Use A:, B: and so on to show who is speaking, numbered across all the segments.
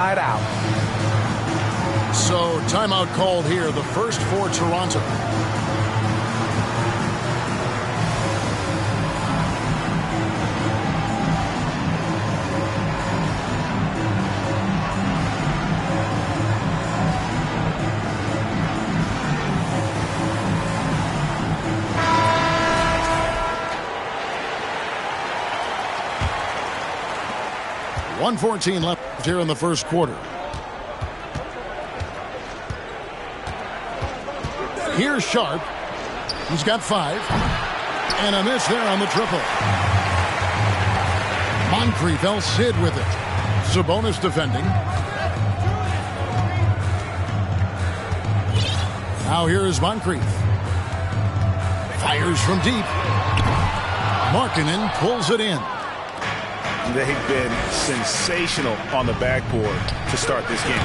A: out.
B: So timeout called here, the first for Toronto. .114 left here in the first quarter. Here's Sharp. He's got 5. And a miss there on the triple. Moncrief El Cid with it. Sabonis defending. Now here is Moncrief. Fires from deep. Markkanen pulls it in.
C: They've been sensational on the backboard to start this game.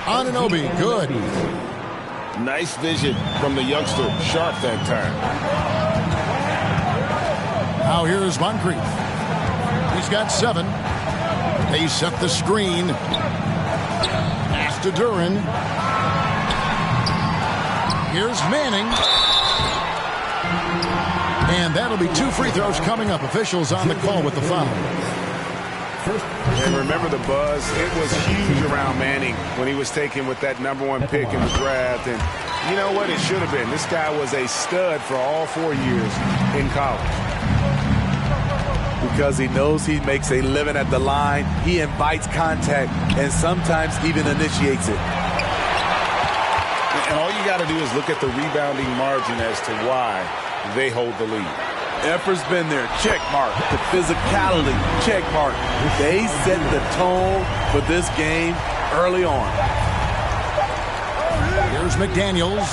B: Anunoby, good.
C: Nice vision from the youngster, Sharp that time.
B: Now here is Moncrief. He's got 7. They set the screen. Pass to Duren. Here's Manning. And that'll be 2 free throws coming up. Officials on the call with the foul.
C: And remember the buzz. It was huge around Manning when he was taken with that #1 pick in the draft. And you know what? It should have been. This guy was a stud for all 4 years in college.
A: Because he knows he makes a living at the line, he invites contact and sometimes even initiates it.
C: And all you got to do is look at the rebounding margin as to why they hold the lead.
A: Effort's been there, check mark. The physicality, check mark. They set the tone for this game early on.
B: Here's McDaniels.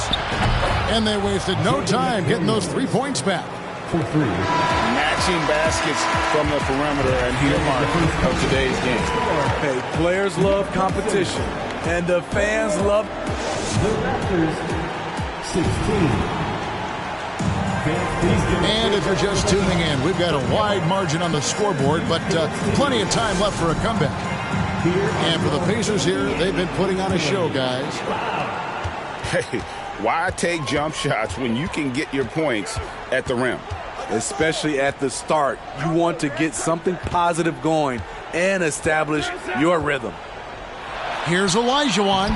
B: And they wasted no time getting those 3 points back.
C: Matching baskets from the perimeter and earmark of today's game.
A: Hey, players love competition, and the fans love
D: the Raptors 16.
B: And if you're just tuning in, we've got a wide margin on the scoreboard, but plenty of time left for a comeback. And for the Pacers here, they've been putting on a show, guys.
C: Hey, why take jump shots when you can get your points at the rim?
A: Especially at the start. You want to get something positive going and establish your rhythm.
B: Here's Olajuwon.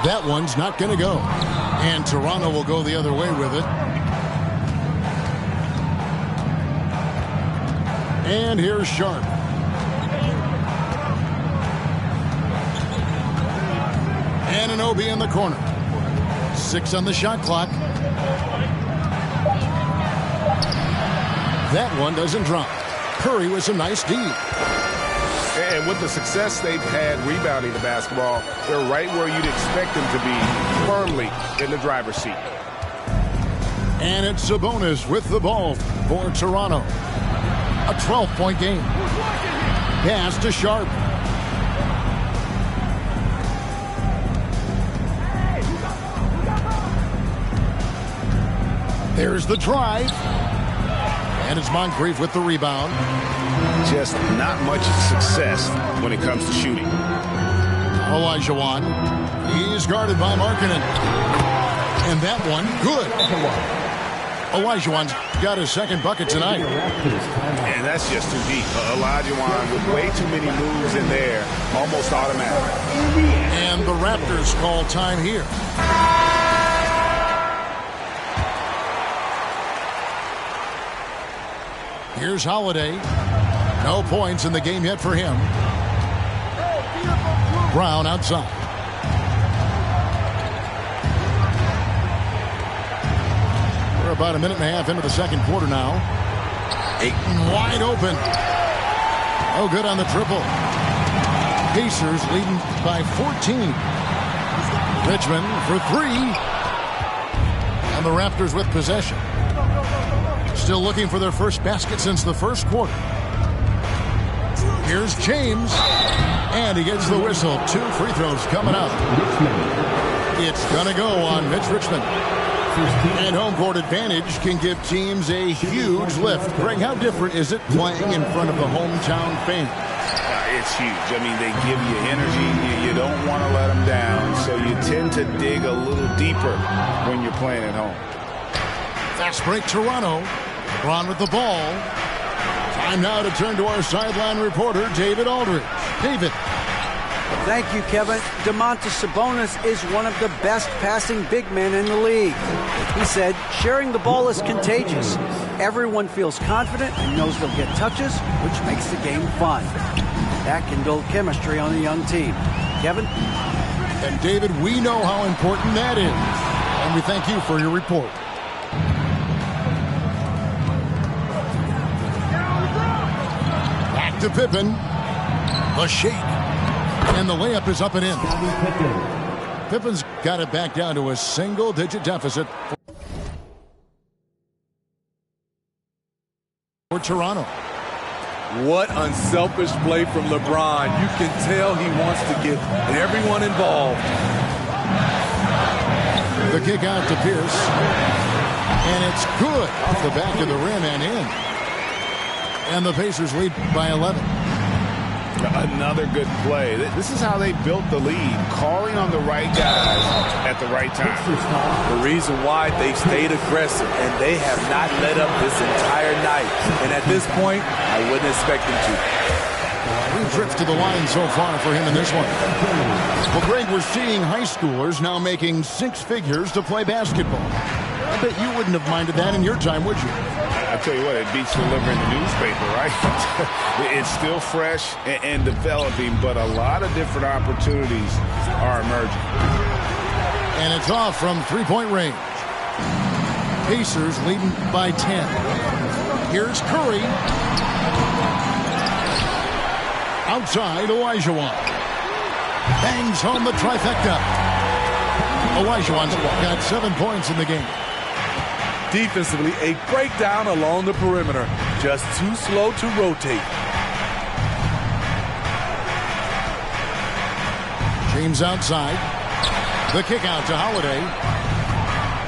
B: That one's not going to go. And Toronto will go the other way with it. And here's Sharp. Anunoby in the corner. 6 on the shot clock. That one doesn't drop. Curry with some nice D.
C: And with the success they've had rebounding the basketball, they're right where you'd expect them to be, firmly in the driver's seat.
B: And it's Sabonis with the ball for Toronto. A 12-point game. Pass to Sharp. There's the drive. And it's Moncrief with the rebound.
C: Just not much success when it comes to shooting.
B: Olajuwon. He's guarded by Markkanen. And that one, good. Olajuwon's got his second bucket tonight.
C: And that's just too deep. Olajuwon with way too many moves in there, almost automatic.
B: And the Raptors call time here. Here's Holiday. No points in the game yet for him. Brown outside. We're about a minute and a half into the second quarter now. Ayton wide open. No good on the triple. Pacers leading by 14. Richmond for 3. And the Raptors with possession. Still looking for their first basket since the first quarter. Here's James. And he gets the whistle. 2 free throws coming up. It's going to go on Mitch Richmond. And home court advantage can give teams a huge lift. Greg, how different is it playing in front of the hometown fans?
C: It's huge. I mean, they give you energy. You don't want to let them down, so you tend to dig a little deeper when you're playing at home.
B: Fast break, Toronto. LeBron with the ball. Time now to turn to our sideline reporter, David Aldridge. David.
E: Thank you, Kevin. Domantas Sabonis is one of the best passing big men in the league. He said, sharing the ball is contagious. Everyone feels confident and knows they'll get touches, which makes the game fun. That can build chemistry on a young team. Kevin?
B: And David, we know how important that is. And we thank you for your report. Back to Pippen. The shake. And the layup is up and in. Pippen's got it back down to a single-digit deficit for Toronto.
A: What unselfish play from LeBron. You can tell he wants to get everyone involved.
B: The kick out to Pierce. And it's good off the back of the rim and in. And the Pacers lead by 11.
C: Another good play. This is how they built the lead, calling on the right guys at the right time.
A: The reason why they stayed aggressive, and they have not let up this entire night. And at this point, I wouldn't expect them to.
B: 3 trips to the line so far for him in this one. Well, Greg, we're seeing high schoolers now making 6 figures to play basketball. I bet you wouldn't have minded that in your time, would you?
C: I tell you what, it beats delivering the newspaper, right? It's still fresh and developing, but a lot of different opportunities are emerging.
B: And it's off from three-point range. Pacers leading by 10. Here's Curry. Outside, Olajuwon. Bangs home the trifecta. Olajuwon's got 7 points in the game.
A: Defensively, a breakdown along the perimeter. Just too slow to rotate.
B: James outside. The kick out to Holiday.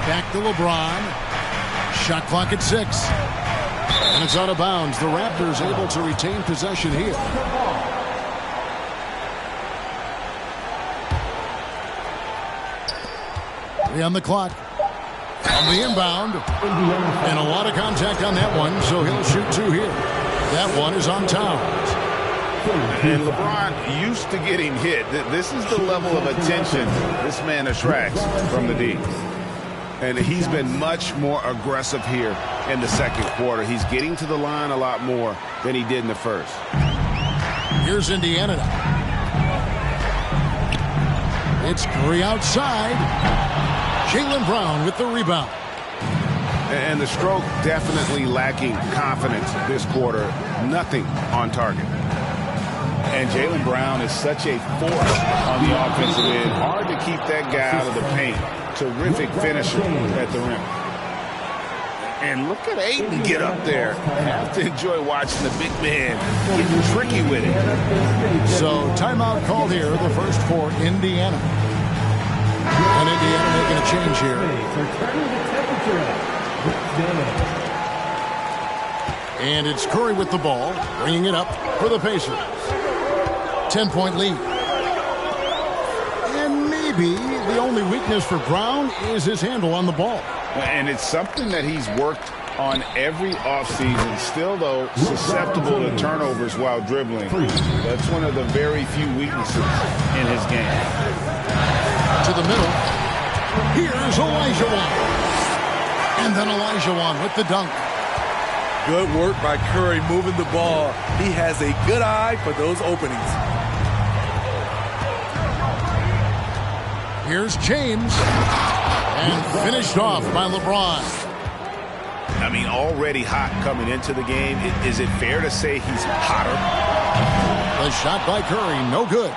B: Back to LeBron. Shot clock at 6. And it's out of bounds. The Raptors able to retain possession here. Three on the clock. On the inbound. And a lot of contact on that one, so he'll shoot 2 here. That one is on Towns.
C: And LeBron used to getting hit. This is the level of attention this man attracts from the D. And he's been much more aggressive here in the second quarter. He's getting to the line a lot more than he did in the first.
B: Here's Indiana now. It's Curry outside. Jaylen Brown with the rebound.
C: And the stroke definitely lacking confidence this quarter. Nothing on target. And Jaylen Brown is such a force on the offensive end. Hard to keep that guy out of the paint. Terrific finisher at the rim. And look at Ayton get up there. I have to enjoy watching the big man getting tricky with it.
B: So timeout called here, the first for Indiana. And Indiana making a change here. And it's Curry with the ball, bringing it up for the Pacers. 10-point lead. And maybe the only weakness for Brown is his handle on the ball.
C: And it's something that he's worked on every offseason. Still, though, susceptible to turnovers while dribbling. That's one of the very few weaknesses in his game.
B: To the middle. Here's Olajuwon. And then Olajuwon with the dunk.
A: Good work by Curry moving the ball. He has a good eye for those openings.
B: Here's James. And finished off by LeBron.
C: I mean, already hot coming into the game. Is it fair to say he's hotter?
B: The shot by Curry, no good.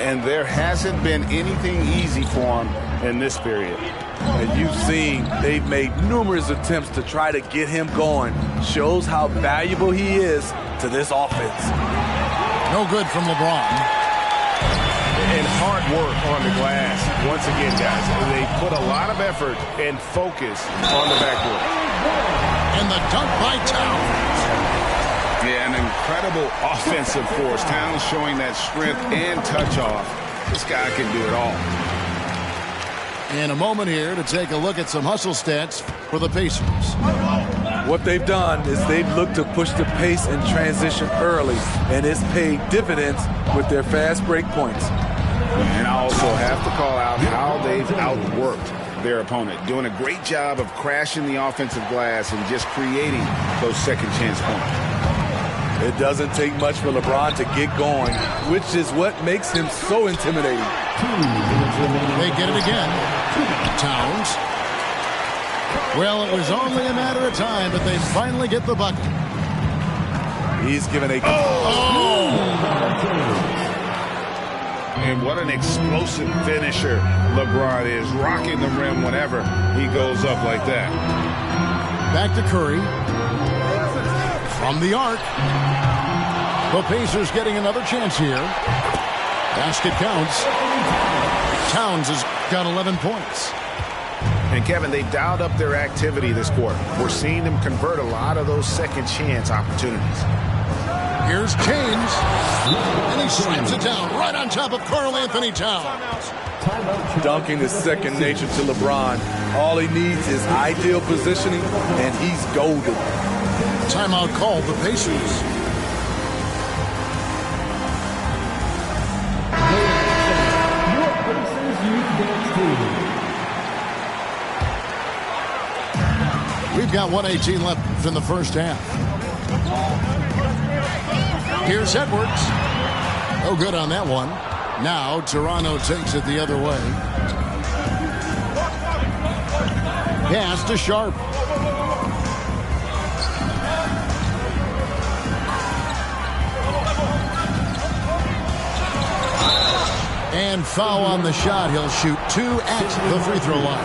C: And there hasn't been anything easy for him in this period.
A: And you've seen they've made numerous attempts to try to get him going. Shows how valuable he is to this offense.
B: No good from LeBron.
C: And hard work on the glass. Once again, guys, they put a lot of effort and focus on the backboard.
B: And the dunk by Towns.
C: Yeah, an incredible offensive force. Towns showing that strength and touch off. This guy can do it all.
B: In a moment here to take a look at some hustle stats for the Pacers.
A: What they've done is they've looked to push the pace and transition early, and it's paid dividends with their fast break points.
C: And I also have to call out how they've outworked their opponent, doing a great job of crashing the offensive glass and just creating those second chance points.
A: It doesn't take much for LeBron to get going, which is what makes him so intimidating.
B: They get it again. Towns. Well, it was only a matter of time, but they finally get the bucket.
A: He's given a...
C: And what an explosive finisher LeBron is, rocking the rim whenever he goes up like that.
B: Back to Curry. From the arc. The Pacers getting another chance here. Basket counts. Towns has got 11 points.
C: And Kevin, they dialed up their activity this quarter. We're seeing them convert a lot of those second chance opportunities.
B: Here's James. And he slams it down right on top of Karl Anthony Towns.
A: Dunking is second nature to LeBron. All he needs is ideal positioning, and he's golden.
B: Timeout called the Pacers.
D: Your Pacers Youth Dance Team.
B: We've got 1:18 left in the first half. Here's Edwards. No good on that one. Now Toronto takes it the other way. Pass to Sharp. And foul on the shot. He'll shoot 2 at the free throw line.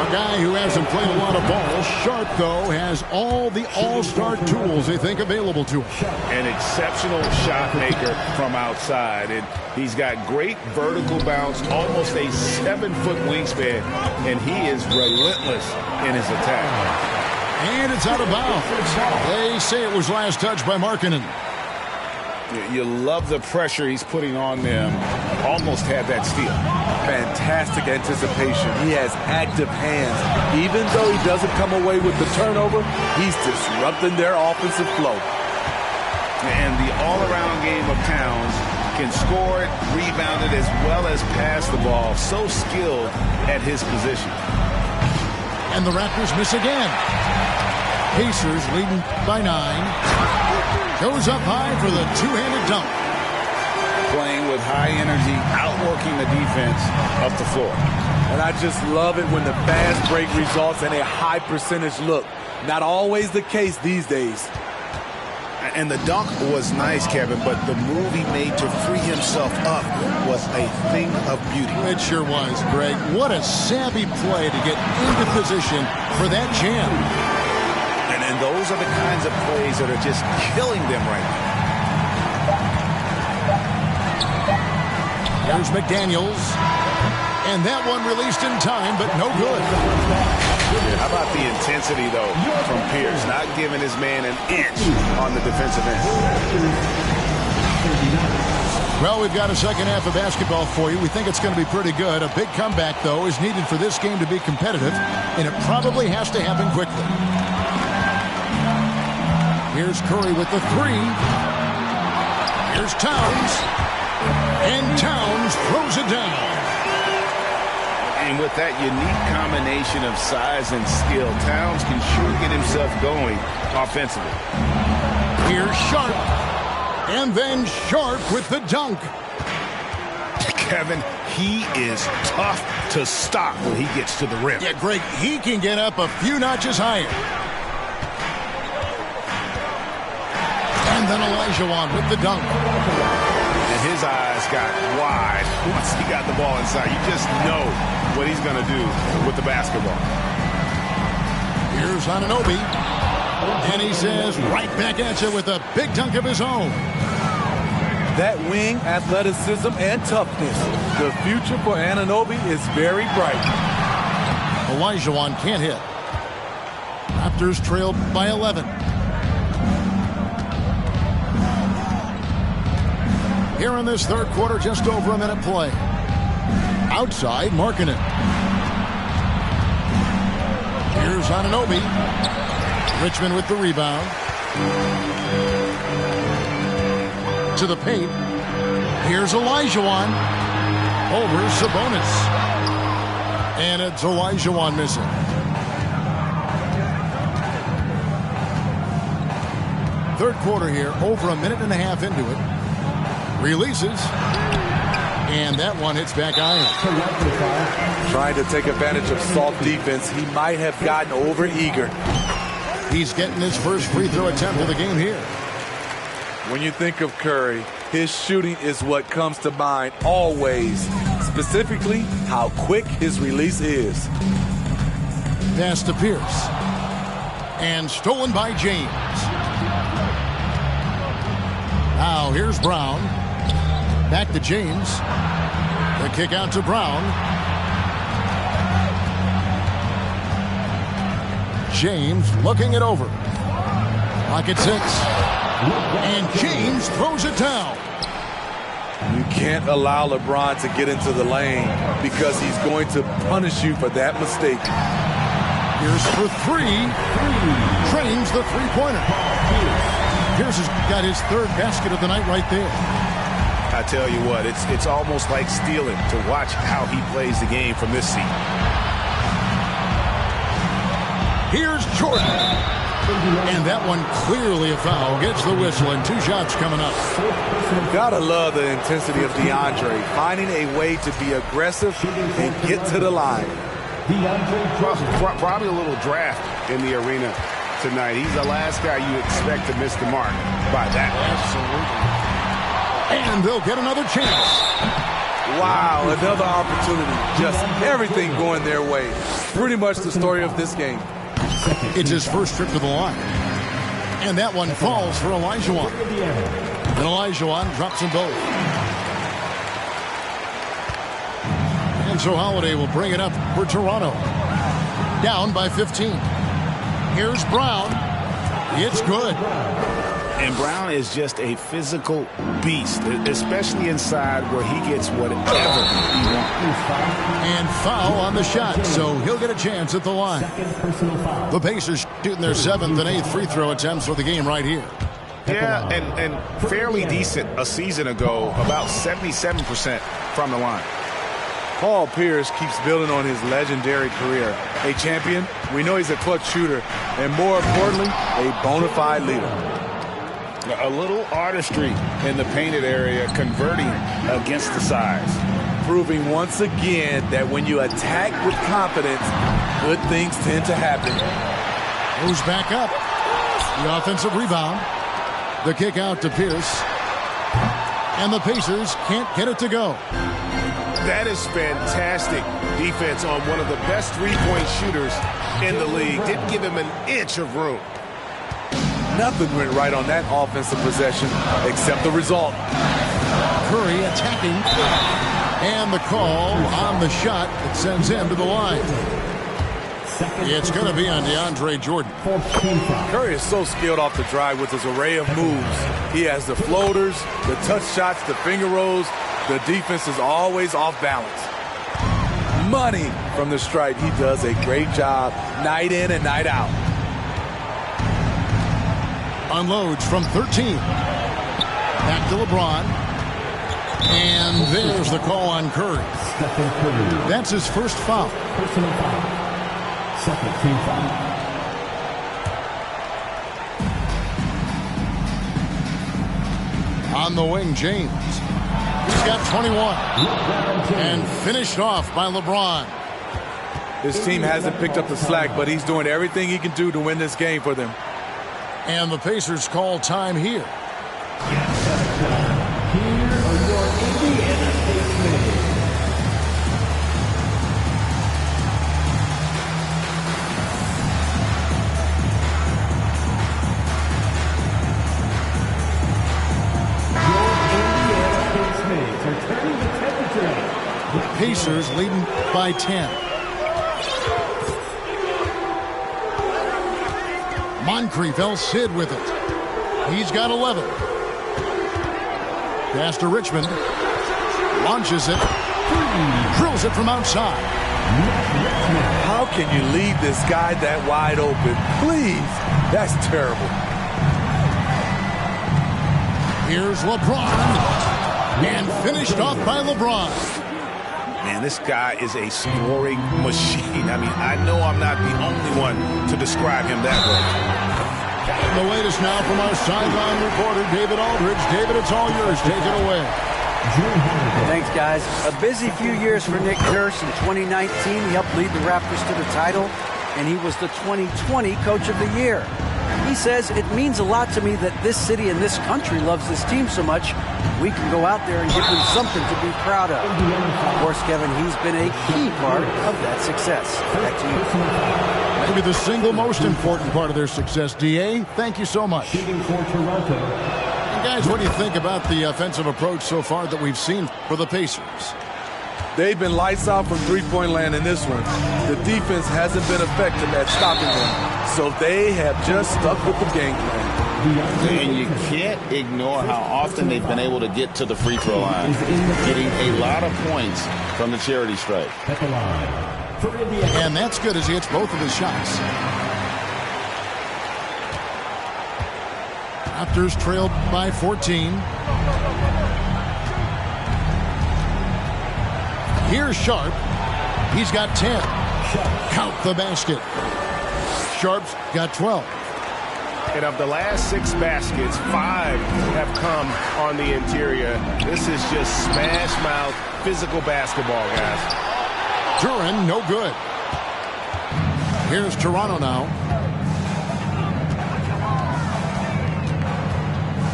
B: A guy who hasn't played a lot of ball. Sharp, though, has all the all-star tools they think available to him.
C: An exceptional shot maker from outside. And he's got great vertical bounce, almost a 7-foot wingspan. And he is relentless in his attack.
B: And it's out of bounds. They say it was last touched by Markkanen.
C: You love the pressure he's putting on them. Almost had that steal.
A: Fantastic anticipation. He has active hands. Even though he doesn't come away with the turnover, he's disrupting their offensive flow.
C: And the all-around game of Towns can score it, rebound it, as well as pass the ball. So skilled at his position.
B: And the Raptors miss again. Pacers leading by 9. Goes up high for the two-handed dunk.
C: Playing with high energy, outworking the defense up the floor.
A: And I just love it when the fast break results in a high percentage look. Not always the case these days.
C: And the dunk was nice, Kevin, but the move he made to free himself up was a thing of beauty.
B: It sure was, Greg. What a savvy play to get into position for that jam.
C: And those are the kinds of plays that are just killing them right
B: now. Here's McDaniels. And that one released in time, but no good.
C: How about the intensity, though, from Pierce? Not giving his man an inch on the defensive end.
B: Well, we've got a second half of basketball for you. We think it's going to be pretty good. A big comeback, though, is needed for this game to be competitive, and it probably has to happen quickly. Here's Curry with the 3. Here's Towns. And Towns throws it down.
C: And with that unique combination of size and skill, Towns can sure get himself going offensively.
B: Here's Sharp. And then Sharp with the dunk.
C: Kevin, he is tough to stop when he gets to the rim.
B: Yeah, Greg, he can get up a few notches higher. And then Olajuwon with the dunk.
C: And his eyes got wide once he got the ball inside. You just know what he's going to do with the basketball.
B: Here's Anunoby. And he says, right back at you with a big dunk of his own.
A: That wing, athleticism, and toughness. The future for Anunoby is very bright.
B: Olajuwon can't hit. Raptors trailed by 11. Here in this third quarter, just over a minute play. Outside, Markkanen. Here's Anunoby. Richmond with the rebound. To the paint. Here's Olajuwon. Over Sabonis. And it's Olajuwon missing. Third quarter here, over a minute and a half into it. Releases. And that one hits back iron.
A: Trying to take advantage of soft defense. He might have gotten over-eager.
B: He's getting his first free throw attempt of the game here.
A: When you think of Curry, his shooting is what comes to mind always. Specifically, how quick his release is.
B: Pass to Pierce. And stolen by James. Now here's Brown. Back to James. The kick out to Brown. James looking it over. Clock at 6. And James throws it down.
A: You can't allow LeBron to get into the lane because he's going to punish you for that mistake.
B: Here's for 3. Trains the three-pointer. Pierce has got his third basket of the night right there.
C: I tell you what, it's almost like stealing to watch how he plays the game from this seat.
B: Here's Jordan. And that one clearly a foul. Gets the whistle and 2 shots coming up.
A: Gotta love the intensity of DeAndre. Finding a way to be aggressive and get to the line.
C: Probably a little draft in the arena tonight. He's the last guy you expect to miss the mark by that.
B: Absolutely. And they'll get another chance.
A: Wow, another opportunity. Just everything going their way. Pretty much the story of this game.
B: It's his first trip to the line. And that one falls for Olajuwon. And Olajuwon drops them both. And so Holiday will bring it up for Toronto. Down by 15. Here's Brown. It's good.
C: And Brown is just a physical beast, especially inside where he gets whatever he wants.
B: And foul on the shot, so he'll get a chance at the line. The Pacers shooting their 7th and 8th free throw attempts for the game right here.
C: Yeah, and fairly decent a season ago, about 77% from the line.
A: Paul Pierce keeps building on his legendary career. A champion, we know he's a clutch shooter, and more importantly, a bona fide leader.
C: A little artistry in the painted area, converting against the size.
A: Proving once again that when you attack with confidence, good things tend to happen.
B: Moves back up. The offensive rebound. The kick out to Pierce. And the Pacers can't get it to go.
C: That is fantastic defense on one of the best three-point shooters in the league. Didn't give him an inch of room.
A: Nothing went right on that offensive possession except the result.
B: Curry attacking. And the call on the shot that sends him to the line. It's going to be on DeAndre Jordan.
A: Curry is so skilled off the drive with his array of moves. He has the floaters, the touch shots, the finger rolls. The defense is always off balance. Money from the stripe. He does a great job night in and night out.
B: Unloads from 13. Back to LeBron. And there's the call on Curry. That's his first foul.
D: Personal foul. Second team foul.
B: On the wing, James. He's got 21. And finished off by LeBron.
A: His team hasn't picked up the slack, but he's doing everything he can do to win this game for them.
B: And the Pacers call time here.
D: Here are your Indiana Pacers. Are turning the temperature.
B: The Pacers leading by 10. Moncrief El Cid with it. He's got 11. Pass to Richmond. Launches it. Drills it from outside.
A: How can you leave this guy that wide open? Please. That's terrible.
B: Here's LeBron. And finished off by LeBron.
C: Man, this guy is a scoring machine. I mean, I know I'm not the only one to describe him that way.
B: The latest now from our sideline reporter, David Aldridge. David, it's all yours. Take it away.
E: Thanks, guys. A busy few years for Nick Nurse. In 2019, he helped lead the Raptors to the title, and he was the 2020 Coach of the Year. He says, it means a lot to me that this city and this country loves this team so much. We can go out there and give them something to be proud of. Of course, Kevin, he's been a key part of that success. Back to you.
B: Maybe the single most important part of their success. D.A., thank you so much.
D: Shooting for Toronto.
B: And guys, what do you think about the offensive approach so far that we've seen for the Pacers?
A: They've been lights out from three-point land in this one. The defense hasn't been effective at stopping them, so they have just stuck with the game plan.
C: And you can't ignore how often they've been able to get to the free throw line, getting a lot of points from the charity stripe.
B: And that's good as he hits both of his shots. Raptors trailed by 14. Here's Sharp. He's got 10. Count the basket. Sharp's got 12.
C: And of the last 6 baskets, 5 have come on the interior. This is just smash mouth physical basketball, guys.
B: Duren, no good. Here's Toronto now.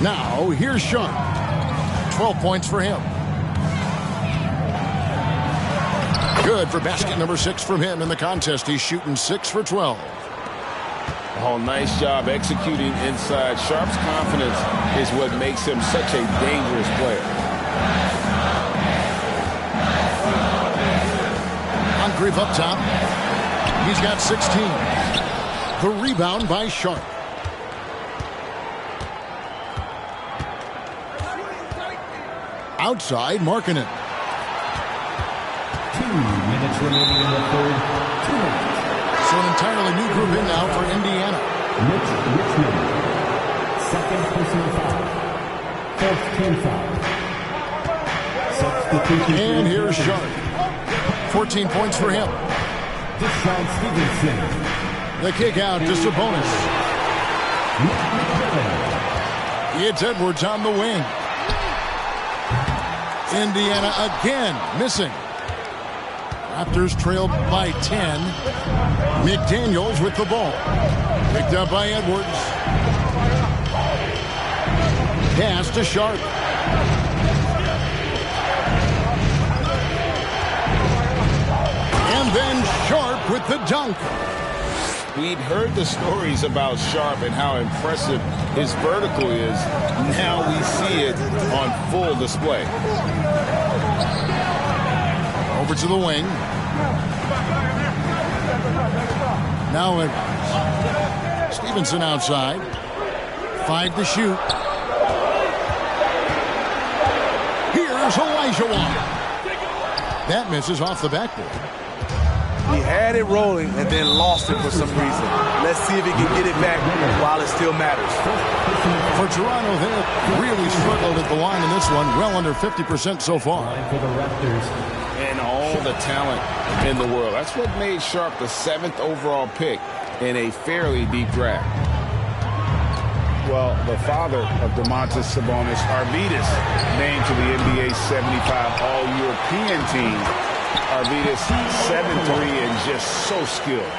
B: Now, here's Sharp. 12 points for him. Good for basket number 6 from him in the contest. He's shooting 6 for 12.
C: Oh, nice job executing inside. Sharp's confidence is what makes him such a dangerous player.
B: Moncrief up top. He's got 16. The rebound by Sharp. Outside, Markkanen.
D: 2 minutes remaining in the third. 2 minutes.
B: So an entirely new group in now for Indiana.
D: Richmond. Second personal foul. First team foul. Substitution.
B: And here's Sharp. 14 points for him.
D: Deshaun Stevenson.
B: The kick out to Sabonis. It's Edwards on the wing. Indiana again missing. Raptors trailed by 10. McDaniels with the ball. Picked up by Edwards. Pass to Sharp. And then Sharp with the dunk.
C: We'd heard the stories about Sharp and how impressive his vertical is. Now we see it on full display.
B: Over to the wing. Now Edwards. Stevenson outside. 5 to shoot. Here's Olajuwon. That misses off the backboard.
A: He had it rolling and then lost it for some reason. Let's see if he can get it back while it still matters.
B: For Toronto, they have really struggled at the line in this one. Well under 50% so far.
D: For the Raptors.
C: And all the talent in the world. That's what made Sharp the 7th overall pick in a fairly deep draft. Well, the father of Domantas Sabonis, Arvydas, named to the NBA 75 All-European team. Arvydas 7'3" and just so skilled.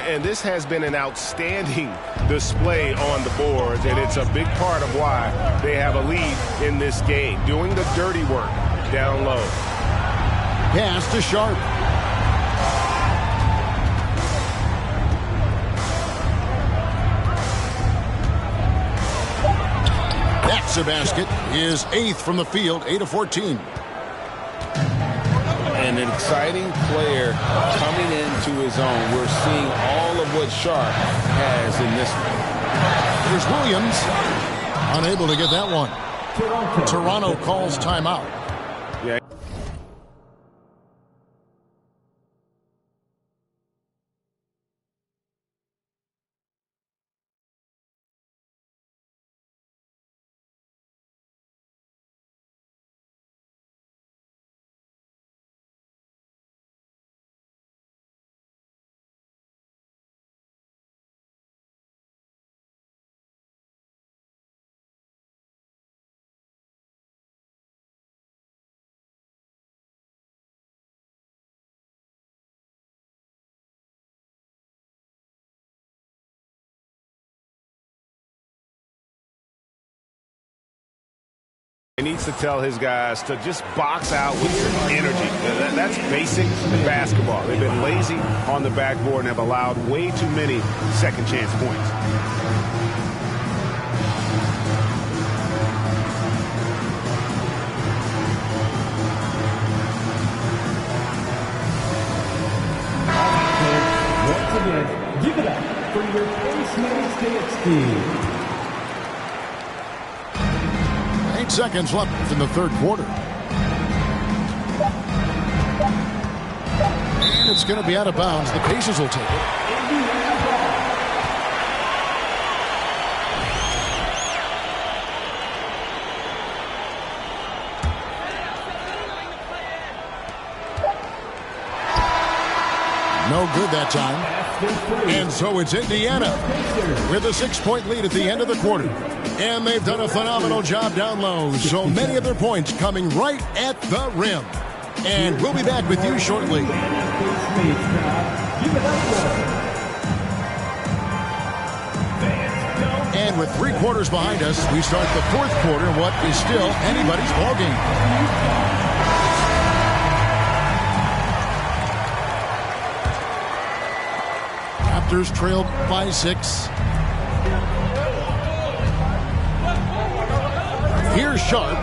C: And this has been an outstanding display on the boards, and it's a big part of why they have a lead in this game, doing the dirty work down low.
B: Pass to Sharp. That's a basket. His 8th from the field, 8 of 14.
C: An exciting player coming into his own. We're seeing all of what Sharp has in this one.
B: Here's Williams. Unable to get that one. Toronto calls timeout.
C: Yeah. He needs to tell his guys to just box out with some energy. That's basic basketball. They've been lazy on the backboard and have allowed way too many second chance points.
D: Once again, give it up for your Pace Mates team.
B: 8 seconds left in the third quarter. And it's going to be out of bounds. The Pacers will take it. No good that time. And so it's Indiana with a 6-point lead at the end of the quarter. And they've done a phenomenal job down low. So many of their points coming right at the rim. And we'll be back with you shortly. And with 3 quarters behind us, we start the fourth quarter, what is still anybody's ballgame. Raptors trailed by 6. Here's Sharp.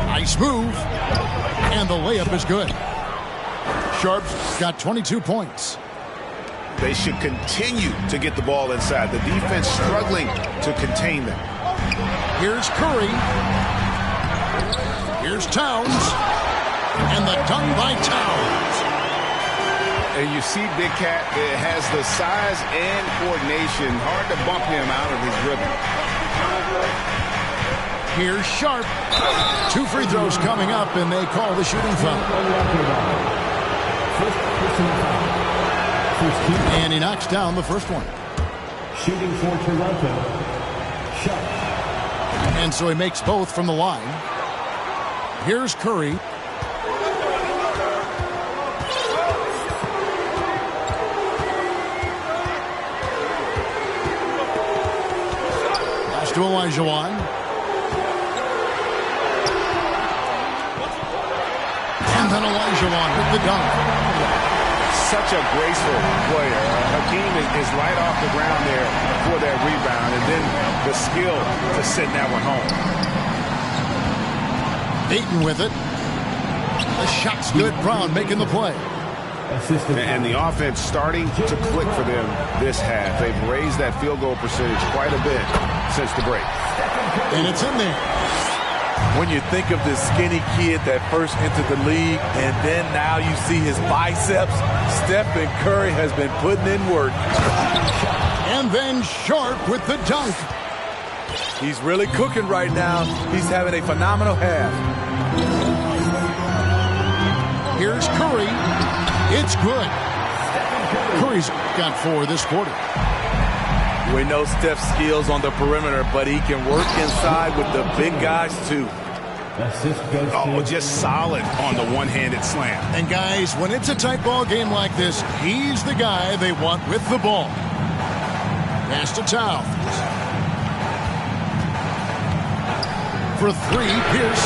B: Nice move. And the layup is good. Sharp's got 22 points.
C: They should continue to get the ball inside. The defense struggling to contain them.
B: Here's Curry. Here's Towns. And the dunk by Towns.
C: And you see Big Cat has the size and coordination. Hard to bump him out of his rhythm.
B: Here's Sharp. 2 free throws coming up, and they call the shooting foul. And he knocks down the first one.
D: Shooting for Toronto, Sharp.
B: And so he makes both from the line. Here's Curry. Pass to Olajuwon. And then Olajuwon with the dunk.
C: Such a graceful player. Hakeem is right off the ground there for that rebound, and then the skill to send that one home.
B: Ayton with it. The shot's good. Brown making the play.
C: And the offense starting to click for them this half. They've raised that field goal percentage quite a bit since the break.
B: And it's in there.
A: When you think of this skinny kid that first entered the league, and then now you see his biceps, Stephen Curry has been putting in work.
B: And then Sharp with the dunk.
A: He's really cooking right now. He's having a phenomenal half.
B: Here's Curry. It's good. Curry's got 4 this quarter.
A: We know Steph's skills on the perimeter, but he can work inside with the big guys too.
C: Oh, just solid on the one-handed slam.
B: And guys, when it's a tight ball game like this, he's the guy they want with the ball. Pass to Towns. For 3, Pierce.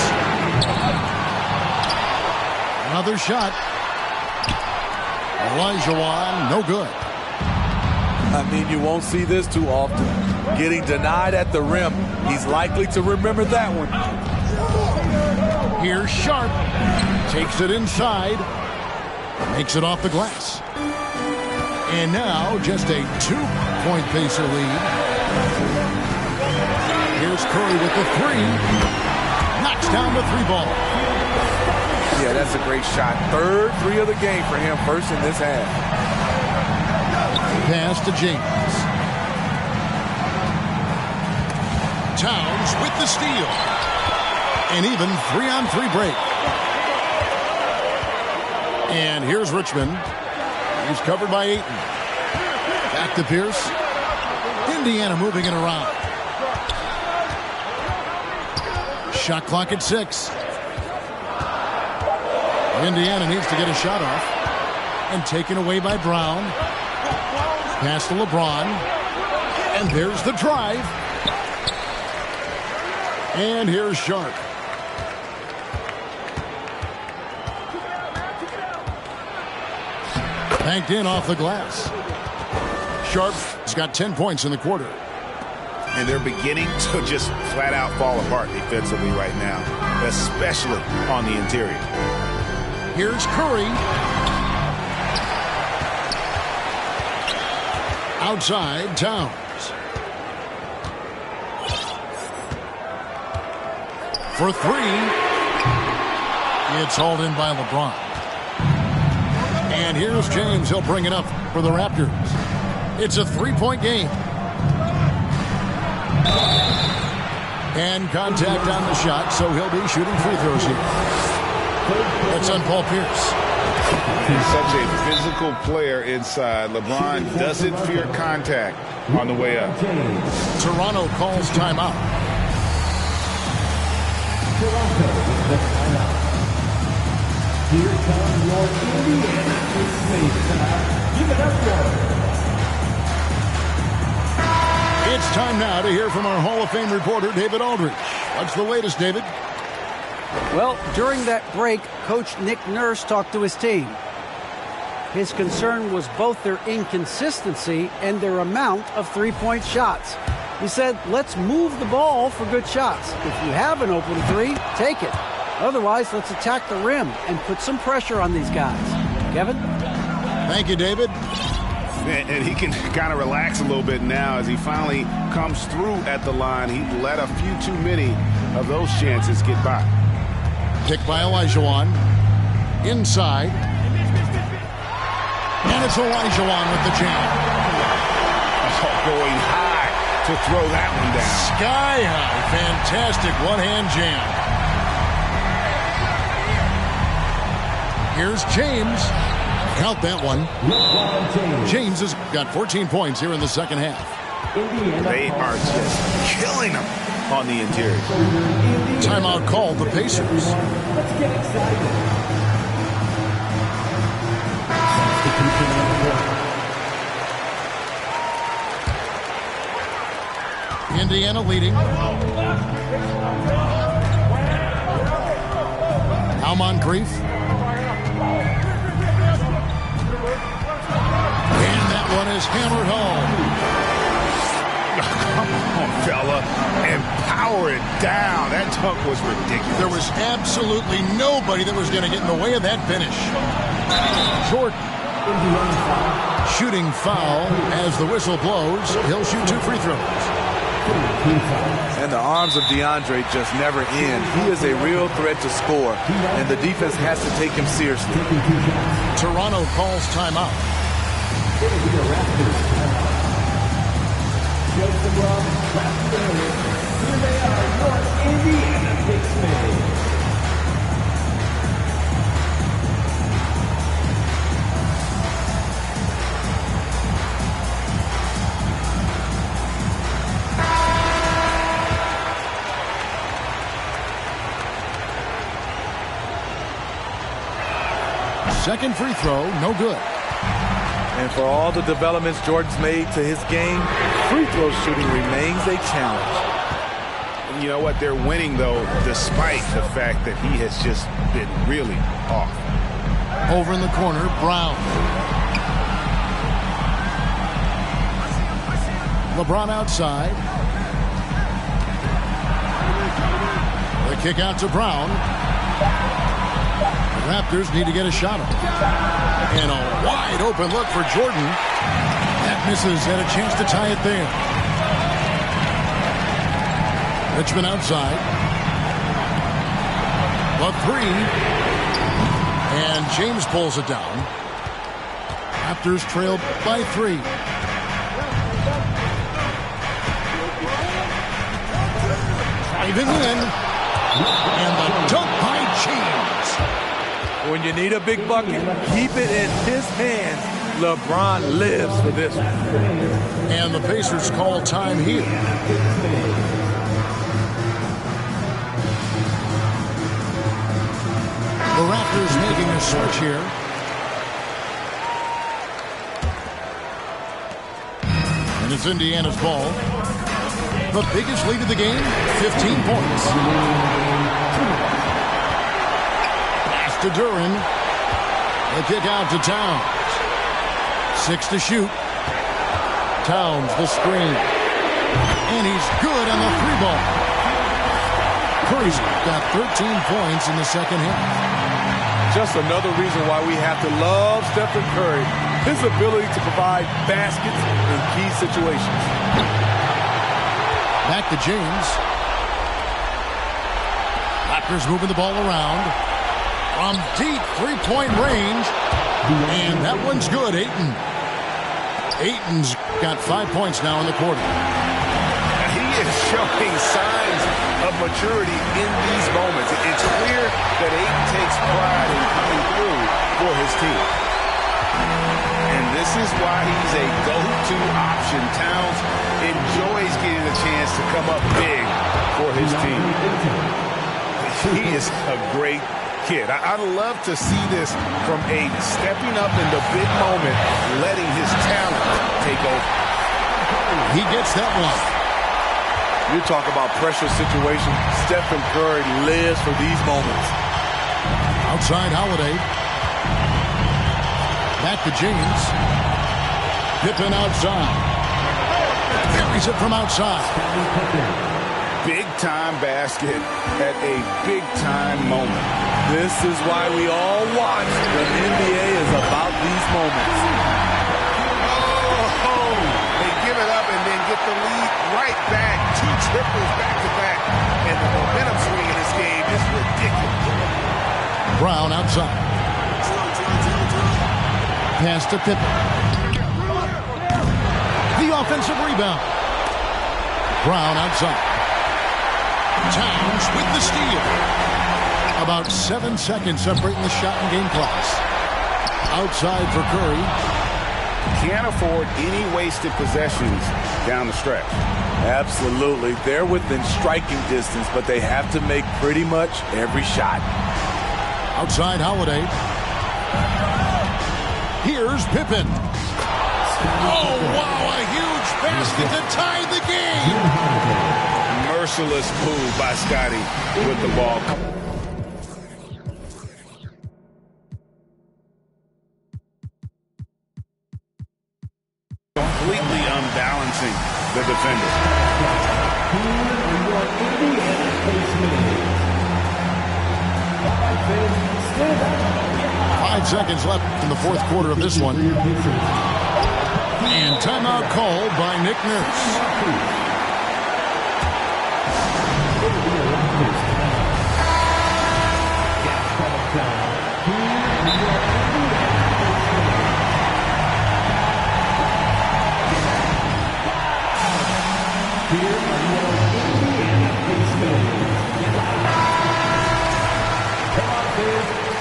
B: Another shot. Olajuwon, no good.
A: I mean, you won't see this too often. Getting denied at the rim. He's likely to remember that one.
B: Here's Sharp. Takes it inside. Makes it off the glass. And now just a 2-point Pacer lead. Here's Curry with the three. Knocks down the three ball.
A: Yeah, that's a great shot. Third three of the game for him, first in this half.
B: Pass to James. Towns with the steal. An even 3-on-3 break. And here's Richmond. He's covered by Ayton. Back to Pierce. Indiana moving it around. Shot clock at 6. Indiana needs to get a shot off. And taken away by Brown. Pass to LeBron. And there's the drive. And here's Sharp. Banked in off the glass. Sharp's got 10 points in the quarter.
C: And they're beginning to just flat out fall apart defensively right now, especially on the interior.
B: Here's Curry. Outside, Towns. For three. It's hauled in by LeBron. And here's James. He'll bring it up for the Raptors. It's a three-point game. And contact on the shot, so he'll be shooting free throws here. That's on Paul Pierce.
C: He's such a physical player inside. LeBron doesn't fear contact on the way up.
B: Toronto calls timeout.
D: Toronto with the timeout. Here comes your Indiana Pacers. Give it up for.
B: It's time now to hear from our Hall of Fame reporter, David Aldridge. What's the latest, David?
E: Well, during that break, Coach Nick Nurse talked to his team. His concern was both their inconsistency and their amount of three-point shots. He said, let's move the ball for good shots. If you have an open three, take it. Otherwise, let's attack the rim and put some pressure on these guys. Kevin?
B: Thank you, David.
C: And he can kind of relax a little bit now as he finally comes through at the line. He let a few too many of those chances get by.
B: Picked by Olajuwon. Inside. And it's Olajuwon with the jam.
C: Oh, going high to throw that one down.
B: Sky high. Fantastic one-hand jam. Here's James. Count that one. James has got 14 points here in the second half.
C: They are just killing them on the interior.
B: Timeout called the Pacers.
D: Let's get excited.
B: Indiana leading. Al Moncrief. And that one is hammered home.
C: Come on, fella. And power it down. That dunk was ridiculous.
B: There was absolutely nobody that was going to get in the way of that finish. Jordan. Shooting foul as the whistle blows. He'll shoot 2 free throws.
A: And the arms of DeAndre just never end. He is a real threat to score, and the defense has to take him seriously.
B: Toronto calls timeout.
D: Here they are, your Indiana Pacers.
B: Second free throw, no good.
A: And for all the developments Jordan's made to his game, free throw shooting remains a challenge.
C: You know what? They're winning, though, despite the fact that he has just been really off.
B: Over in the corner, Brown. LeBron outside. The kick out to Brown. The Raptors need to get a shot up. And a wide open look for Jordan. That misses, and a chance to tie it there. Richmond outside. The three. And James pulls it down. Raptors trail by 3. Driving in. And the dunk by James.
A: When you need a big bucket, keep it in his hands. LeBron lives for this one.
B: And the Pacers call time here. The Raptors making a switch here. And it's Indiana's ball. The biggest lead of the game, 15 points. Pass to Duren. The kick out to Towns. 6 to shoot. Towns the screen. And he's good on the 3-ball. Curry's got 13 points in the second half.
A: Just another reason why we have to love Stephen Curry. His ability to provide baskets in key situations.
B: Back to James. Raptors moving the ball around. From deep three-point range. And that one's good, Ayton. Ayton's got 5 points now in the quarter.
C: He is showing signs of maturity in these moments. It's clear that Ayton takes pride in coming through for his team. And this is why he's a go-to option. Towns enjoys getting a chance to come up big for his team. He is a great kid. I'd love to see this from Ayton, stepping up in the big moment, letting his talent take over.
B: He gets that one.
A: You talk about pressure situations. Stephen Curry lives for these moments.
B: Outside Holiday. Back to James. Pippen outside. Carries it from outside.
C: Big-time basket at a big-time moment.
A: This is why we all watch. The NBA is about these moments.
C: Oh, they give it up and then get the lead right back. 2 triples back-to-back. And the momentum swing in this game is ridiculous.
B: Brown outside. Pass to Pippen. The offensive rebound. Brown outside. Towns with the steal. About 7 seconds separating the shot and game clocks. Outside for Curry.
C: Can't afford any wasted possessions down the stretch.
A: Absolutely. They're within striking distance, but they have to make pretty much every shot.
B: Outside Holiday. Here's Pippen. Oh, wow, a huge basket to tie the game.
C: Merciless move by Scotty with the ball. Completely unbalancing the defender.
D: Your Indiana Pacers.
B: 5 seconds left in the fourth quarter of this one. And timeout called by Nick Nurse.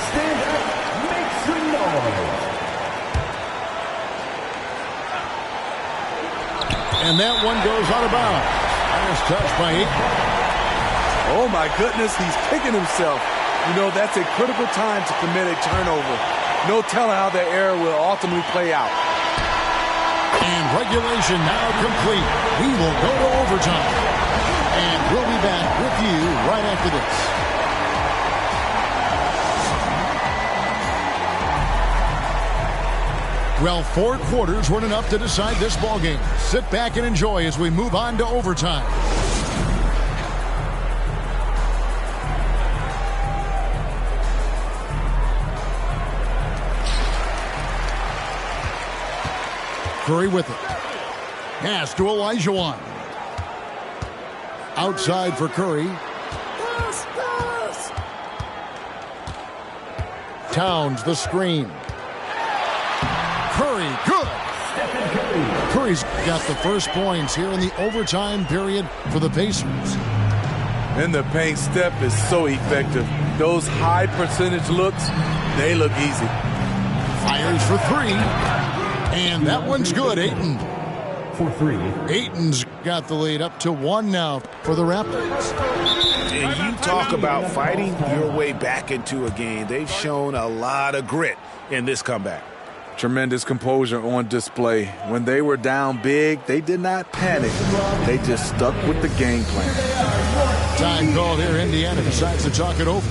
D: Stand up, make some noise.
B: And that one goes out of bounds. Nice touch by Ayton.
A: Oh, my goodness, he's kicking himself. You know, that's a critical time to commit a turnover. No telling how that error will ultimately play out.
B: And regulation now complete. We will go to overtime. And we'll be back with you right after this. Well, 4 quarters weren't enough to decide this ballgame. Sit back and enjoy as we move on to overtime. Curry with it. Pass to Olajuwon. outside for Curry. Towns the screen. Curry, good. Curry's got the first points here in the overtime period for the Pacers.
A: And the paint step is so effective. Those high percentage looks, they look easy.
B: Fires for three. And that one's good, Ayton.
D: For three.
B: Ayton's got the lead up to 1 now for the Raptors.
C: And you talk about fighting your way back into a game. They've shown a lot of grit in this comeback.
A: Tremendous composure on display. When they were down big, they did not panic. They just stuck with the game plan.
B: Time called here. Indiana decides to talk it over.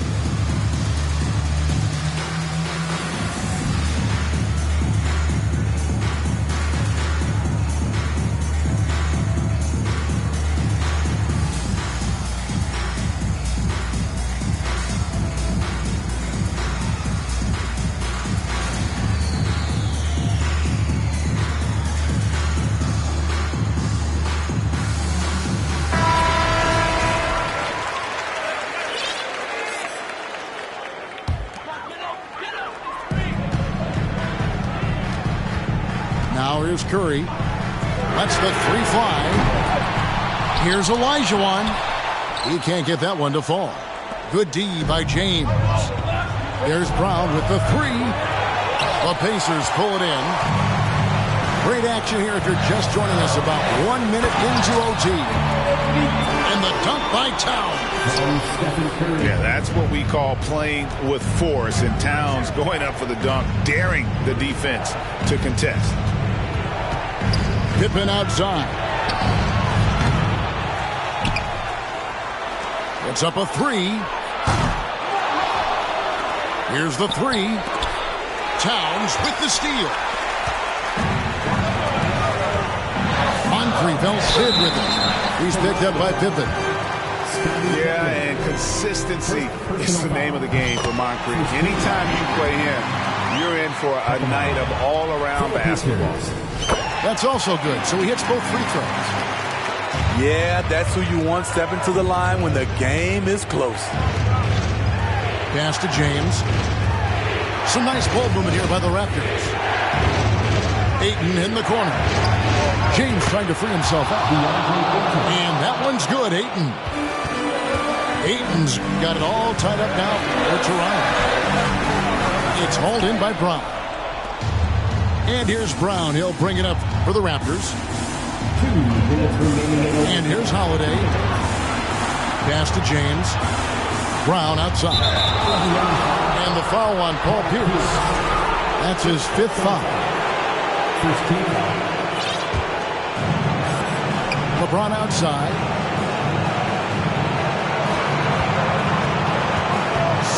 B: Now here's Curry. Lets the three fly. Here's Olajuwon. He can't get that one to fall. Good D by James. There's Brown with the three. The Pacers pull it in. Great action here if you're just joining us, about 1 minute into OT. And the dunk by Towns.
C: Yeah, that's what we call playing with force. And Towns going up for the dunk, daring the defense to contest.
B: Pippen outside. It's up a three. Here's the three. Towns with the steal. Moncrief Sid with it. He's picked up by Pippen.
C: Yeah, and consistency is the name of the game for Moncrief. Anytime you play him, you're in for a night of all-around basketball.
B: That's also good. So he hits both free throws.
A: Yeah, that's who you want stepping to the line when the game is close.
B: Pass to James. Some nice ball movement here by the Raptors. Ayton in the corner. James trying to free himself out. And that one's good, Ayton. Ayton's got it all tied up now for Toronto. It's hauled in by Brown. And here's Brown. He'll bring it up for the Raptors.
D: 2 minutes remaining.
B: And here's Holiday. Pass to James. Brown outside. And the foul on Paul Pierce. That's his 5th foul.
D: First team foul.
B: LeBron outside.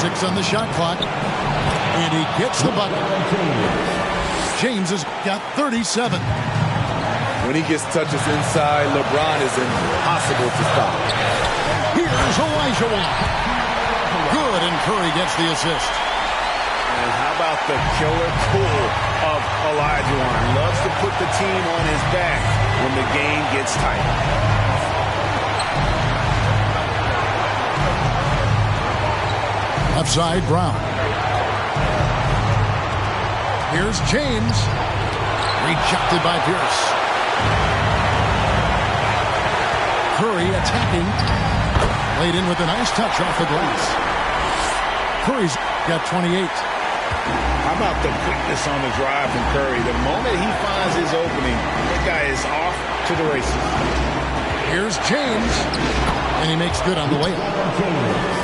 B: 6 on the shot clock. And he gets the bucket. James has got 37.
A: When he gets touches inside, LeBron is impossible to stop.
B: Here's Olajuwon. Good, and Curry gets the assist.
C: And how about the killer pull of Olajuwon? Loves to put the team on his back when the game gets tight.
B: Left side, Brown. Here's James. Rejected by Pierce. Curry attacking. Laid in with a nice touch off the glass. Curry's got 28.
C: How about the quickness on the drive from Curry? The moment he finds his opening, that guy is off to the races.
B: Here's James. And he makes good on the layup.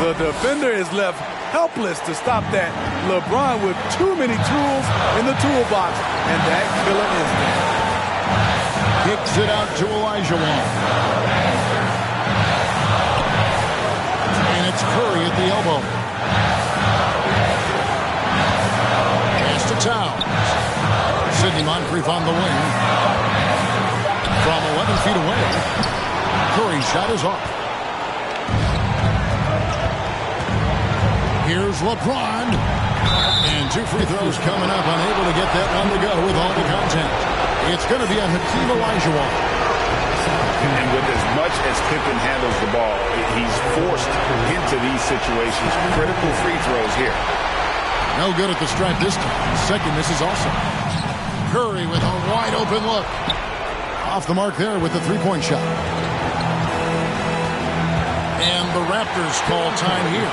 A: The defender is left helpless to stop that. LeBron with too many tools in the toolbox, and that killer instinct.
B: Kicks it out to Olajuwon. And it's Curry at the elbow. Pass to Towns. Sidney Moncrief on the wing. From 11 feet away. Curry's shot is off. Here's LeBron. And 2 free throws coming up. Unable to get that one to go with all the contact. It's going to be on Hakeem Olajuwon.
C: And with as much as Pippen handles the ball, he's forced into these situations. Critical free throws here.
B: No good at the stripe this time. Second misses also. Curry with a wide open look. Off the mark there with the three-point shot. And the Raptors call time here.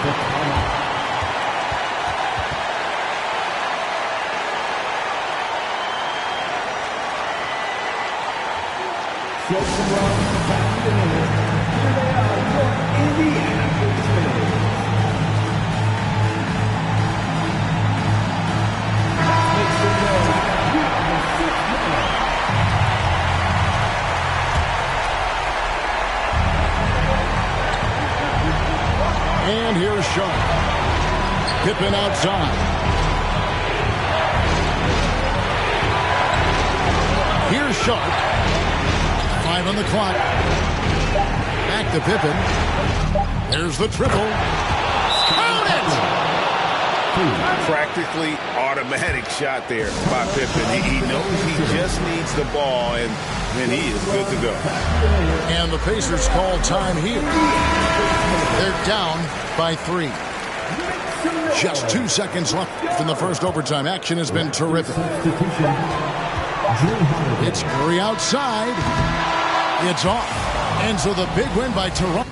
B: And here's Sharp. Pippen outside. Here's Sharp. 5 on the clock. Back to Pippen. There's the triple. Count it!
C: Practically automatic shot there by Pippen. He knows he just needs the ball, and then he is good to go.
B: And the Pacers call time here. They're down by 3. Just 2 seconds left in the first overtime. Action has been terrific. It's Curry outside. It's off. And so the big win by Toronto.